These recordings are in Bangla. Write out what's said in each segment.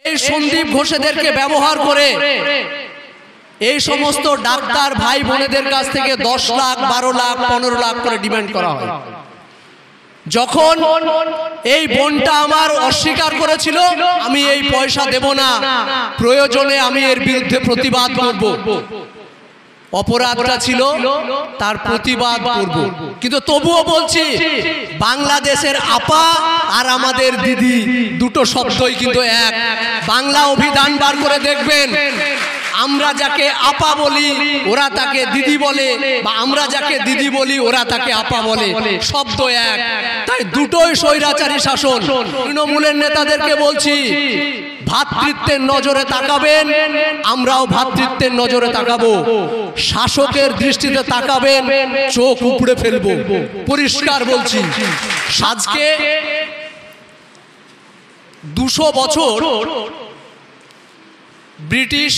এই সন্দীপ ঘোষেদেরকে ব্যবহার করে এই সমস্ত ডাক্তার ভাই বোনেদের কাছ থেকে 10 লাখ 12 লাখ 15 লাখ করে ডিমান্ড করা হয়। যখন এই বোনটা আমার অস্বীকার করেছিল, আমি এই পয়সা দেব না, প্রয়োজনে আমি এর বিরুদ্ধে প্রতিবাদ করব, অপরাধটা ছিল তার প্রতিবাদ করব। কিন্তু তবুও বলছি, বাংলাদেশের আপা আর আমাদের দিদি দুটো শব্দই কিন্তু এক। বাংলা অভিধান বার করে দেখবেন, আমরা যাকে আপা বলি ওরা তাকে দিদি বলে, বা আমরা যাকে দিদি বলি ওরা তাকে আপা বলে, শব্দ এক। তাই দুটোই স্বৈরাচারী শাসন। তৃণমূলের নেতাদেরকে বলছি, ভ্রাতৃত্বের নজরে তাকাবেন, আমরাও ভ্রাতৃত্বের নজরে তাকাবো। শাসকের দৃষ্টিতে তাকাবেন, চোখ উপড়ে ফেলবো, পরিষ্কার বলছি। আজকে 200 বছর ব্রিটিশ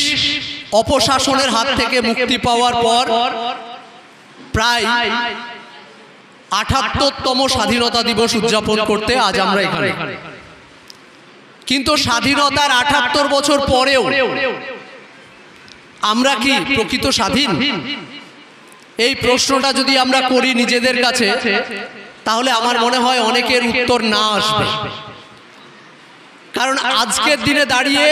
অপশাসনের হাত থেকে মুক্তি পাওয়ার পর প্রায় ৭৮তম স্বাধীনতা দিবস উদযাপন করতে আজ আমরা এখানে। কিন্তু স্বাধীনতার ৭৮ বছর পরেও আমরা কি প্রকৃত স্বাধীন? এই প্রশ্নটা যদি আমরা করি নিজেদের কাছে, তাহলে আমার মনে হয় অনেকের উত্তর না আসবে। কারণ আজকের দিনে দাঁড়িয়ে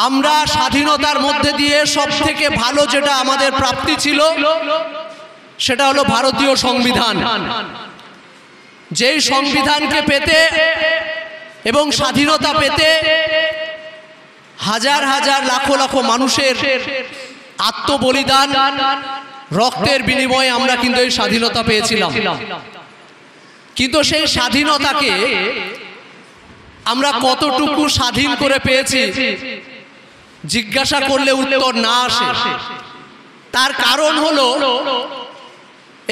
আমরা স্বাধীনতার মধ্যে দিয়ে সবথেকে ভালো যেটা আমাদের প্রাপ্তি ছিল সেটা হলো ভারতীয় সংবিধান। যেই সংবিধানকে পেতে এবং স্বাধীনতা পেতে হাজার হাজার লাখ লাখ মানুষের আত্মবলিদান, রক্তের বিনিময়ে আমরা কিন্তু এই স্বাধীনতা পেয়েছিলাম। কিন্তু সেই স্বাধীনতাকে আমরা কতটুকু স্বাধীন করে পেয়েছি জিজ্ঞাসা করলে উত্তর না আসে। তার কারণ হলো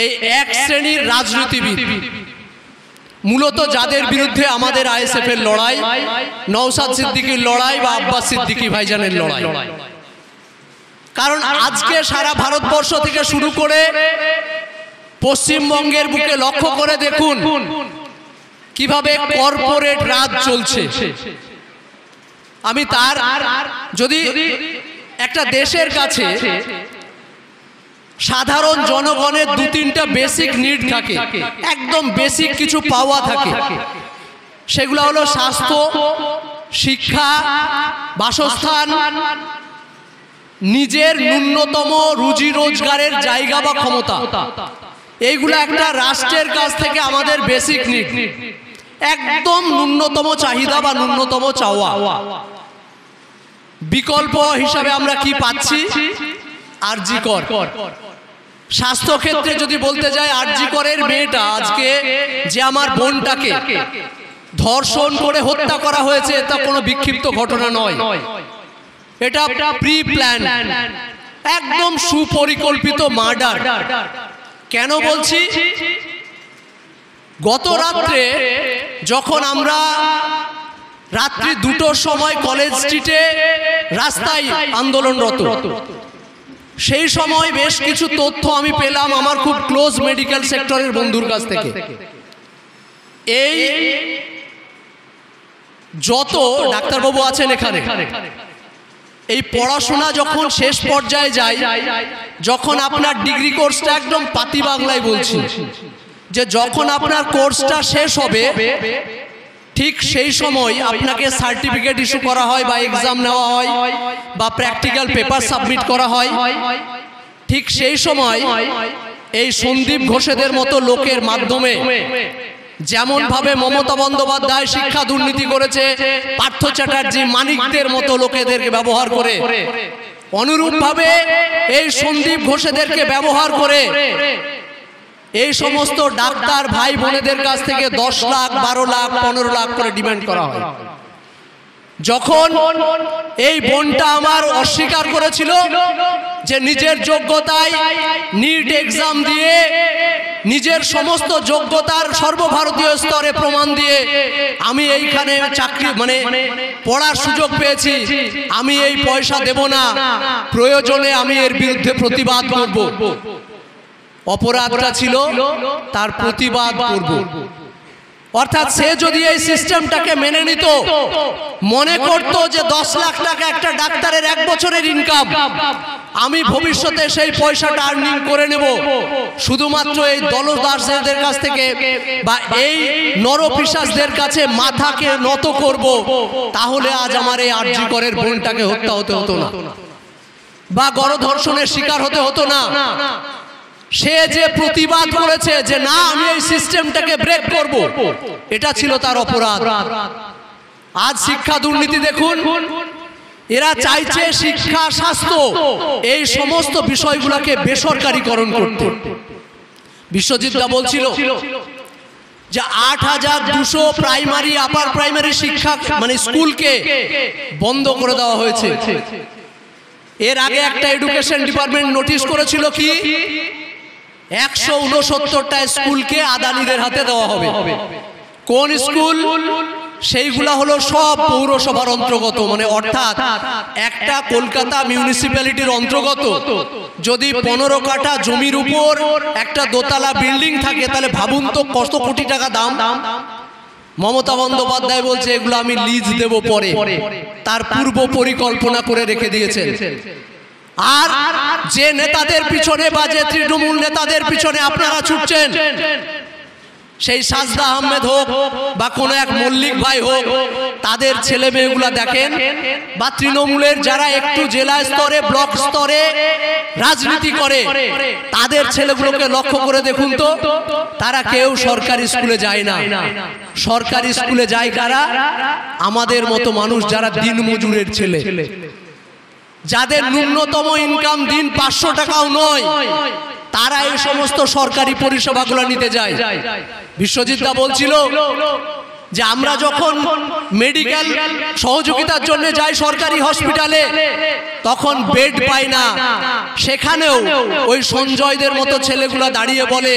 এই এক শ্রেণীর রাজনীতিবিদ, মূলত যাদের বিরুদ্ধে আমাদের আইএসএফ এর লড়াই, নওশাদ সিদ্দিকীর লড়াই বা আব্বাস সিদ্দিকী ভাইজানের লড়াই। কারণ আজকে সারা ভারতবর্ষ থেকে শুরু করে পশ্চিমবঙ্গের বুকে লক্ষ্য করে দেখুন কিভাবে কর্পোরেট রাজ চলছে। আমি তার যদি একটা দেশের কাছে সাধারণ জনগণের 2-3টা বেসিক নিড থাকে, একদম বেসিক কিছু পাওয়া থাকে, সেগুলো হলো স্বাস্থ্য, শিক্ষা, বাসস্থান, নিজের ন্যূনতম রুজি রোজগারের জায়গা বা ক্ষমতা। এইগুলো একটা রাষ্ট্রের কাছ থেকে আমাদের বেসিক নিড, একদম ন্যূনতম চাহিদা বা ন্যূনতম চাওয়া। বিকল্প হিসাবে আমরা কি পাচ্ছি? আরজি কর। স্বাস্থ্য ক্ষেত্রে যদি বলতে যাই, আরজি করের মেয়েটা আজকে যে আমার বোনটাকে ধর্ষণ করে হত্যা করা হয়েছে, এটা কোনো বিক্ষিপ্ত ঘটনা নয়, এটা প্রি প্ল্যান, একদম সুপরিকল্পিত মার্ডার। কেন বলছি? গত রাত্রে যখন আমরা রাত্রি 2টোর সময় কলেজ স্ট্রিটে রাস্তায় আন্দোলনরত, সেই সময় বেশ কিছু তথ্য আমি পেলাম আমার খুব ক্লোজ মেডিকেল সেক্টরের বন্ধুর কাছ থেকে। এই যত ডাক্তারবাবু আছেন এখানে, এই পড়াশোনা যখন শেষ পর্যায়ে যায়, যখন আপনার ডিগ্রি কোর্সটা, একদম পাতি বাংলায় বলছি, যে যখন আপনার কোর্সটা শেষ হবে ঠিক সেই সময় আপনাকে সার্টিফিকেট ইস্যু করা হয় বা এক্সাম নেওয়া হয় বা প্র্যাকটিক্যাল পেপার সাবমিট করা হয়। ঠিক সেই সময় এই সন্দীপ ঘোষেদের মতো লোকের মাধ্যমে, যেমন ভাবে মমতা বন্দ্যোপাধ্যায় শিক্ষা দুর্নীতি করেছে, পার্থ চ্যাটার্জি মানিকদের মতো লোকেদেরকে ব্যবহার করে, অনুরূপভাবে এই সন্দীপ ঘোষেদেরকে ব্যবহার করে এই সমস্ত ডাক্তার ভাই বোনেদের কাছ থেকে 10 লাখ 12 লাখ 15 লাখ করে ডিমান্ড করা হয়। যখন এই বোনটা আমার অস্বীকার করেছিল যে নিজের যোগ্যতায় নিট এক্সাম দিয়ে, নিজের সমস্ত যোগ্যতার সর্বভারতীয় স্তরে প্রমাণ দিয়ে আমি এইখানে চাকরি মানে পড়ার সুযোগ পেয়েছি, আমি এই পয়সা দেব না, প্রয়োজনে আমি এর বিরুদ্ধে প্রতিবাদ করব, অপরাধটা ছিল তার প্রতিবাদ করব। অর্থাৎ সে যদি এই সিস্টেমটাকে মেনে নিত, মনে করত যে 10 লাখ টাকা একটা ডাক্তারের 1 বছরের ইনকাম, আমি ভবিষ্যতে সেই পয়সাটা আর্নিং করে নেব শুধুমাত্র এই দলদাসদের কাছ থেকে বা এই নরপিশাচদের কাছে মাথাকে নত করব, তাহলে আজ আমার এই আরজি করের বোনটাকে হত্যা হতে হতো না বা গণধর্ষণের শিকার হতে হতো না। সে যে প্রতিবাদ করেছে যে না আমি এই সিস্টেমটাকে ব্রেক করব, এটা ছিল তার অপরাধ। আজ শিক্ষা দুর্নীতি দেখুন, এরা চাইছে শিক্ষা, স্বাস্থ্য এই সমস্ত বিষয়গুলোকে বেসরকারীকরণ করতে। বিশ্বজিৎদা বলছিল যে 8200 প্রাইমারি আপার প্রাইমারি শিক্ষা মানে স্কুলকে বন্ধ করে দেওয়া হয়েছে। এর আগে একটা এডুকেশন ডিপার্টমেন্ট নোটিশ করেছিল কি 169টা স্কুলকে আদানিদের হাতে দেওয়া হবে। কোন স্কুল? সেইগুলা হলো সব পৌরসভার অন্তর্গত, মানে অর্থাৎ একটা কলকাতা মিউনিসিপ্যালিটির অন্তর্গত যদি 15 কাঠা জমির উপর একটা দোতলা বিল্ডিং থাকে, তাহলে ভাবুন তো কত কোটি টাকা দাম। মমতা বন্দ্যোপাধ্যায় বলছে এগুলো আমি লিজ দেব পরে, তার পূর্ব পরিকল্পনা করে রেখে দিয়েছেন। আর যে নেতাদের পিছনে বা যে তৃণমূল নেতাদের পিছনে আপনারা ছুটছেন, সেই সাজদা আহমেদ হোক বা কোনো এক মল্লিক ভাই হোক, তাদের ছেলে মেয়েগুলা দেখেন, বা তৃণমূলের যারা একটু জেলা স্তরে ব্লক স্তরে রাজনীতি করে তাদের ছেলেগুলোকে লক্ষ্য করে দেখুন তো, তারা কেউ সরকারি স্কুলে যায় না। সরকারি স্কুলে যায় কারা? আমাদের মতো মানুষ যারা দিনমজুরের ছেলে, যাদের ন্যূনতম ইনকাম দিন 500 টাকাও নয়, তারা এই সমস্ত সরকারি পরিষেবাগুলো নিতে যায়। বিশ্বজিৎদা বলছিল যে আমরা যখন মেডিকেল সহযোগিতার জন্য যাই সরকারি হসপিটালে, তখন বেড পাই না, সেখানেও ওই সঞ্জয়দের মতো ছেলেগুলো দাঁড়িয়ে বলে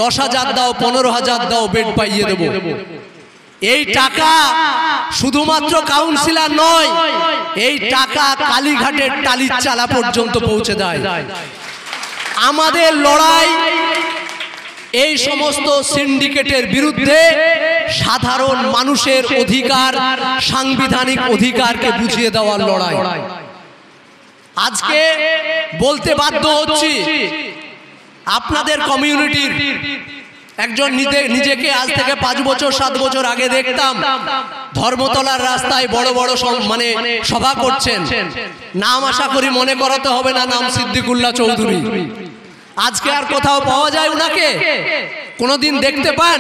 10,000 দাও, 15,000 দাও, বেড পাইয়ে দেব। এই টাকা শুধুমাত্র কাউন্সিলর নয়, এই টাকা কালীঘাটের টালির চালা পর্যন্ত পৌঁছে দেয়। আমাদের লড়াই এই সমস্ত সিন্ডিকেটের বিরুদ্ধে, সাধারণ মানুষের অধিকার, সাংবিধানিক অধিকারকে বুঝিয়ে দেওয়ার লড়াই। আজকে বলতে বাধ্য হচ্ছি, আপনাদের কমিউনিটির একজন নিজেকে আজ থেকে 5 বছর 7 বছর আগে দেখতাম ধর্মতলার রাস্তায় বড় বড় মানে সভা করছেন। নাম আশা করি মনে করাতে হবে না, নাম সিদ্দিকুল্লাহ চৌধুরী। আজকে আর কোথাও পাওয়া যায় উনাকে? কোনদিন দেখতে পান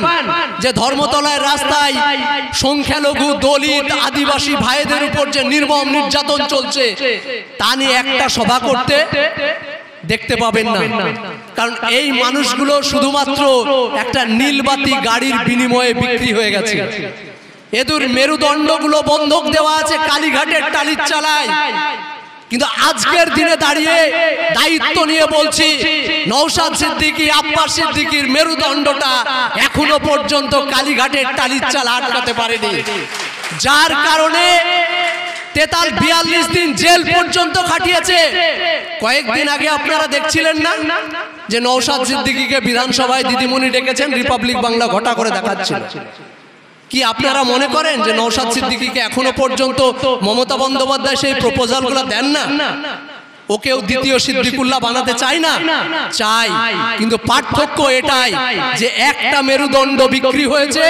যে ধর্মতলার রাস্তায় সংখ্যালঘু, দলিত, আদিবাসী ভাইদের উপর যে নির্মম নির্যাতন চলছে তা নিয়ে একটা সভা করতে? দেখতে পাবেন না। কারণ এই মানুষগুলো শুধুমাত্র একটা নীলবাতি গাড়ির বিনিময়ে বিক্রি হয়ে গেছে। এদের মেরুদণ্ডগুলো বন্ধক দেওয়া আছে কালীঘাটের টালির চালায়। কিন্তু আজকের দিনে দাঁড়িয়ে দায়িত্ব নিয়ে বলছি, নওশাদ সিদ্দিকী, আব্বাস সিদ্দিকীর মেরুদণ্ডটা এখনো পর্যন্ত কালীঘাটের টালির চালা আটকাতে পারেনি, যার কারণে 43 দিন জেল পর্যন্ত খাটিয়েছে। কয়েকদিন আগে আপনারা দেখছিলেন না যে নওশাদ সিদ্দিকীকে বিধানসভায় দিদিমণি ডেকেছেন, রিপাবলিক বাংলা ঘটা করে দেখাচ্ছিল। কি আপনারা মনে করেন যে নওশাদ সিদ্দিকীকে এখনো পর্যন্ত মমতা বন্দ্যোপাধ্যায় সেই প্রপোজালগুলো দেন না? ওকেও দ্বিতীয় সিদ্দিকুল্লাহ বানাতে চাই না? চাই, কিন্তু পার্থক্য এটাই যে একটা মেরুদণ্ড বিক্রি হয়েছে,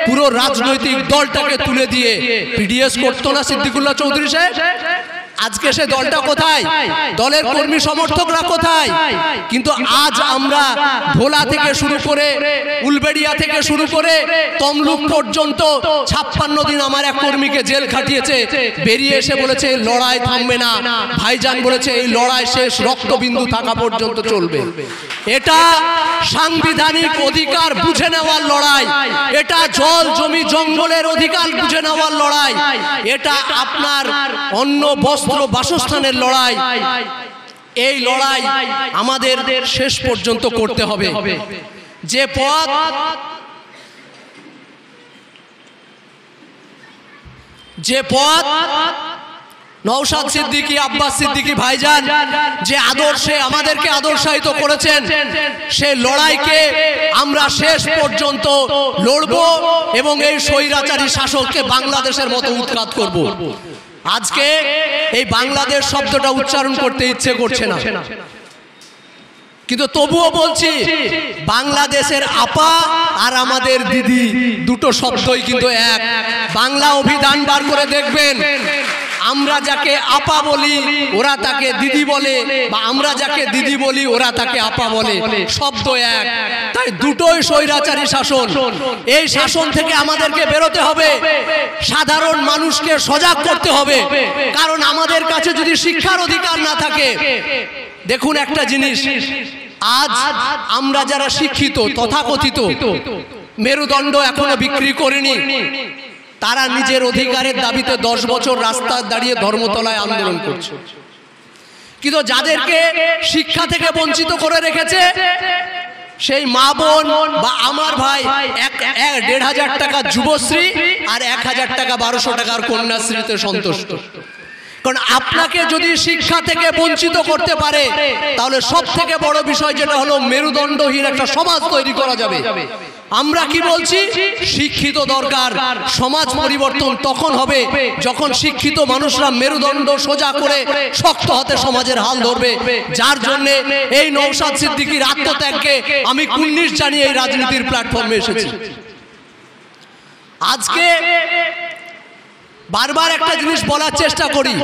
পুরো রাজনৈতিক দলটাকে তুলে দিয়ে পিডিএস করতো না সিদ্দিকুল্লাহ চৌধুরী সাহেব। আজকে সে দলটা কোথায়? দলের কর্মী সমর্থকরা কোথায়? কিন্তু আজ আমরা ভোলা থেকে শুরু করে উলবেড়িয়া থেকে শুরু করে তমলুক পর্যন্ত 56 দিন আমার এক কর্মীকে জেল খাটিয়েছে। বেরিয়ে এসে বলেছে এই লড়াই থামবে না। ভাইজান বলেছে এই লড়াই শেষ রক্তবিন্দু থাকা পর্যন্ত চলবে। এটা সাংবিধানিক অধিকার বুঝে নেওয়ার লড়াই, এটা জল জমি জঙ্গলের অধিকার বুঝে নেওয়ার লড়াই, এটা আপনার অন্য বস্ত্র বাসস্থানের লড়াই। এই লড়াই আমাদের শেষ পর্যন্ত করতে হবে। যে পথ নওশাদ সিদ্দিকী, আব্বাস সিদ্দিকী ভাইজান যে আদর্শে আমাদেরকে আদর্শায়িত করেছেন, সেই লড়াইকে আমরা শেষ পর্যন্ত লড়ব এবং এই স্বৈরাচারী শাসককে বাংলাদেশের মতো উৎখাত করব। আজকে এই বাংলাদেশ শব্দটা উচ্চারণ করতে ইচ্ছে করছে না, কিন্তু তবুও বলছি, বাংলাদেশের আপা আর আমাদের দিদি দুটো শব্দই কিন্তু এক। বাংলা অভিধান বার করে দেখবেন, আমরা যাকে আপা বলি ওরা তাকে দিদি বলে, বা আমরা যাকে দিদি বলি ওরা তাকে আপা বলে, শব্দ এক। তাই দুটোই স্বৈরাচারী শাসন। এই শাসন থেকে আমাদেরকে বেরোতে হবে, সাধারণ মানুষকে সজাগ করতে হবে। কারণ আমাদের কাছে যদি শিক্ষার অধিকার না থাকে, দেখুন একটা জিনিস, আজ আমরা যারা শিক্ষিত তথাকথিত মেরুদণ্ড এখনো বিক্রি করিনি, তারা নিজের অধিকারের দাবিতে 10 বছর রাস্তায় দাঁড়িয়ে ধর্মতলায় আন্দোলন করছে। কিন্তু যাদেরকে শিক্ষা থেকে বঞ্চিত করে রেখেছে, সেই মা বোন বা আমার ভাই 1,500 টাকা যুবশ্রী আর 1000 টাকা 1200 টাকার কন্যাশ্রীতে সন্তুষ্ট। কারণ আপনাকে যদি শিক্ষা থেকে বঞ্চিত করতে পারে, তাহলে সব থেকে বড় বিষয় যেটা হলো মেরুদণ্ডহীন একটা সমাজ তৈরি করা যাবে। আমরা কি বলছি, শিক্ষিত দরকার। সমাজ পরিবর্তন তখন হবে যখন শিক্ষিত মানুষরা মেরুদণ্ড সোজা করে শক্ত হাতে সমাজের হাল ধরবে। যার জন্য এই নওশাদ সিদ্দিকীর আত্মত্যাগকে আমি কুর্নিশ জানিয়ে এই রাজনীতির প্ল্যাটফর্মে এসেছি। আজকে বারবার একটা জিনিস বলার চেষ্টা করি,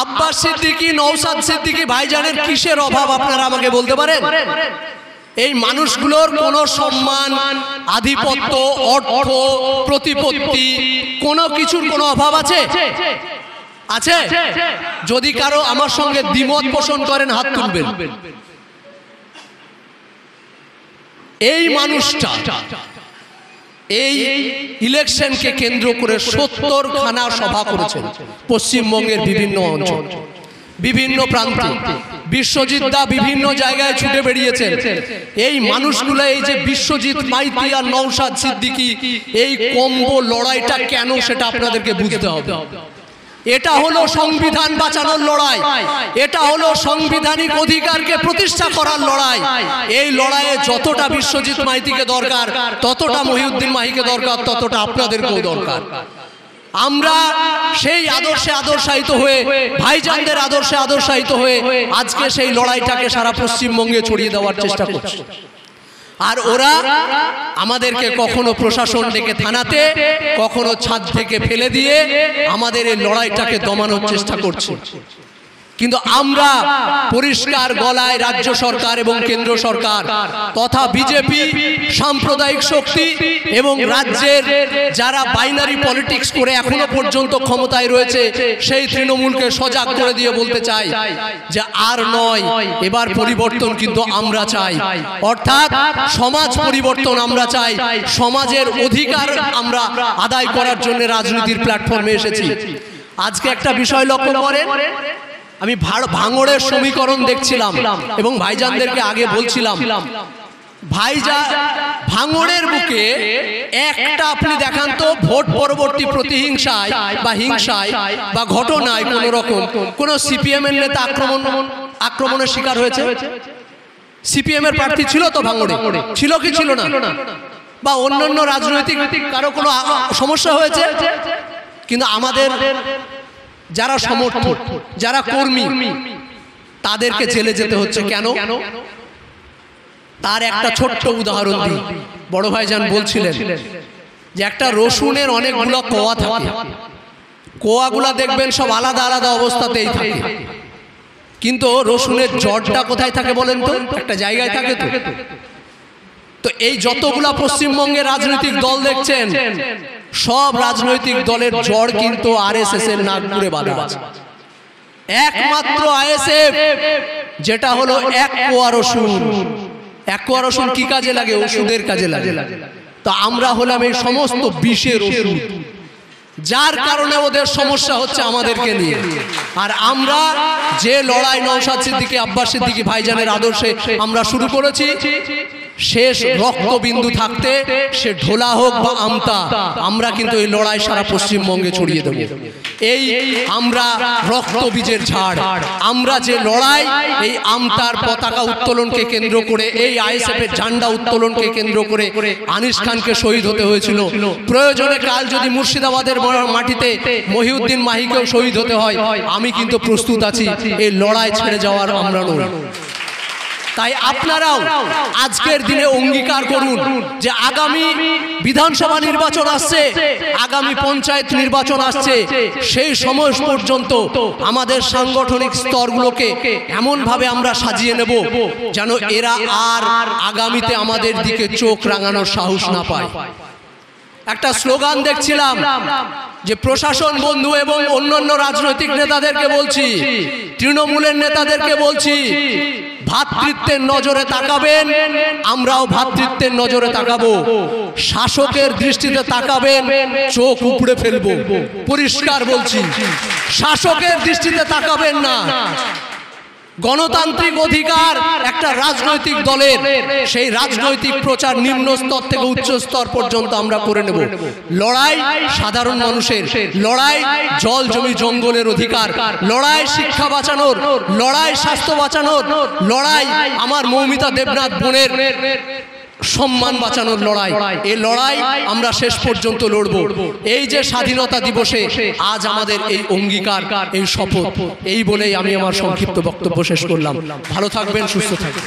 আব্বাস সিদ্দিকী, নওশাদ সিদ্দিকী ভাইজানের কিসের অভাব আপনারা আমাকে বলতে পারেন? এই মানুষগুলোর কোনো সম্মান, আধিপত্য, অর্থ, প্রতিপত্তি, কোনো কিছুর কোনো অভাব আছে? আছে? যদি কারো আমার সঙ্গে দ্বিমত পোষণ করেন হাত তুলবেন। এই মানুষটা এই ইলেকশনকে কেন্দ্র করে 70খানা সভা করেছেন পশ্চিমবঙ্গের বিভিন্ন অঞ্চল, বিভিন্ন প্রান্তে। বিশ্বজিৎ দা বিভিন্ন জায়গায় ছুটে বেরিয়েছেন। এই মানুষগুলো, এই যে বিশ্বজিৎ মাইতি আর নওশাদ সিদ্দিকী, এই কম্বো লড়াইটা কেন সেটা আপনাদেরকে বুঝতে হবে। এটা হলো সংবিধান বাঁচানোর লড়াই, এটা হলো সাংবিধানিক অধিকারকে প্রতিষ্ঠা করার লড়াই। এই লড়াইয়ে যতটা বিশ্বজিৎ মাইতিকে দরকার, ততটা মহিউদ্দিন মাহিকে দরকার, ততটা আপনাদেরকেও দরকার। আমরা সেই আদর্শে আদর্শায়িত হয়ে, ভাইজানদের আদর্শে আদর্শায়িত হয়ে আজকে সেই লড়াইটাকে সারা পশ্চিমবঙ্গে ছড়িয়ে দেওয়ার চেষ্টা করছে। আর ওরা আমাদেরকে কখনো প্রশাসন ডেকে থানাতে, কখনো ছাদ থেকে ফেলে দিয়ে আমাদের এই লড়াইটাকে দমানোর চেষ্টা করছে। কিন্তু আমরা পরিষ্কার গলায় রাজ্য সরকার এবং কেন্দ্র সরকার তথা বিজেপি, সাম্প্রদায়িক শক্তি এবং রাজ্যের যারা বাইনারি পলিটিক্স করে এখনো পর্যন্ত ক্ষমতায় রয়েছে, সেই তৃণমূলকে সজাগ করে দিয়ে বলতে চাই যে আর নয়, এবার পরিবর্তন কিন্তু আমরা চাই। অর্থাৎ সমাজ পরিবর্তন আমরা চাই, সমাজের অধিকার আমরা আদায় করার জন্য রাজনীতির প্ল্যাটফর্মে এসেছি। আজকে একটা বিষয় লক্ষ্য করেন, আমি ভাঙড়ের সমীকরণ দেখছিলাম এবং ভাইজানদেরকে আগে বলছিলাম, ভাইজান ভাঙড়ের বুকে একটা আপনি দেখান তো ভোট পরবর্তী প্রতিহিংসায় বা হিংসায় বা ঘটনায় কোন রকম কোন সিপিএম এর নেতা আক্রমণের শিকার হয়েছে? সিপিএম এর প্রার্থী ছিল তো ভাঙড়ে? ছিল কি ছিল না? বা অন্যান্য রাজনৈতিক কারো কোনো সমস্যা হয়েছে? কিন্তু আমাদের যারা সমর্থক, যারা কর্মী, তাদেরকে জেলে যেতে হচ্ছে কেন? তার একটা ছোট্ট উদাহরণ দিই। বড় ভাইজান বলছিলেন যে একটা রসুনের অনেকগুলো কোয়া থাকে, কোয়াগুলা দেখবেন সব আলাদা আলাদা অবস্থাতেই থাকে, কিন্তু রসুনের জড়টা কোথায় থাকে বলেন তো? একটা জায়গায় থাকে তো। তো এই যতগুলা পশ্চিমবঙ্গের রাজনৈতিক দল দেখছেন, সব রাজনৈতিক দলের জড় কিন্তু আরএসএস এর নাগপুরে বাঁধা আছে। একমাত্র আইএসএফ যেটা হলো এক কোয়া রসুন। এক কোয়া রসুন কি কাজে লাগে? ওষুধের কাজে লাগে। তো আমরা হলাম এই সমস্ত বিষের ওষুধ, যার কারণে ওদের সমস্যা হচ্ছে আমাদেরকে নিয়ে। আর আমরা যে লড়াই নওশাদ সিদ্দিকী, আব্বাস সিদ্দিকী ভাইজানের আদর্শে আমরা শুরু করেছি, শেষ রক্তবিন্দু থাকতে সে ঢোলা হোক বা আমতা, আমরা কিন্তু এই লড়াই সারা পশ্চিমবঙ্গে ছড়িয়ে দেব। এই আমরা রক্তবীজের ঝাড়, আমরা যে লড়াই এই আমতার পতাকা উত্তোলনকে কেন্দ্র করে, এই আইএসএফ এর ঝান্ডা উত্তোলনকে কেন্দ্র করে আনিস খানকে শহীদ হতে হয়েছিল। প্রয়োজনে কাল যদি মুর্শিদাবাদের মাটিতে মহিউদ্দিন মাহিকেও শহীদ হতে হয়, আমি কিন্তু প্রস্তুত আছি। এই লড়াই ছেড়ে যাওয়ার আমরা নই। তাই আপনারাও আজকের দিনে অঙ্গীকার করুন যে আগামী বিধানসভা নির্বাচন আসছে, আগামী পঞ্চায়েত নির্বাচন আসছে, সেই সময় পর্যন্ত আমাদের সাংগঠনিক স্তরগুলোকে এমনভাবে আমরা সাজিয়ে নেব যেন এরা আর আগামীতে আমাদের দিকে চোখ রাঙানোর সাহস না পায়। একটা স্লোগান দেখছিলাম যে প্রশাসন বন্ধু এবং অন্যান্য রাজনৈতিক নেতাদেরকে বলছি, তৃণমূলের নেতাদেরকে বলছি, ভ্রাতৃত্বের নজরে তাকাবেন, আমরাও ভ্রাতৃত্বের নজরে তাকাবো। শাসকের দৃষ্টিতে তাকাবেন, চোখ উপড়ে ফেলবো। পরিষ্কার বলছি, শাসকের দৃষ্টিতে তাকাবেন না। গণতান্ত্রিক অধিকার একটা রাজনৈতিক দলের, সেই রাজনৈতিক প্রচার নিম্ন স্তর থেকে উচ্চ স্তর পর্যন্ত আমরা করে নেব। লড়াই সাধারণ মানুষের, লড়াই জল জমি জঙ্গলের অধিকার, লড়াই শিক্ষা বাঁচানোর, লড়াই স্বাস্থ্য বাঁচানোর, লড়াই আমার মৌমিতা দেবনাথ বোনের সম্মান বাঁচানোর লড়াই। এই লড়াই আমরা শেষ পর্যন্ত লড়ব। এই যে স্বাধীনতা দিবসে আজ আমাদের এই অঙ্গীকার, এই শপথ, এই বলেই আমি আমার সংক্ষিপ্ত বক্তব্য শেষ করলাম। ভালো থাকবেন, সুস্থ থাকবেন।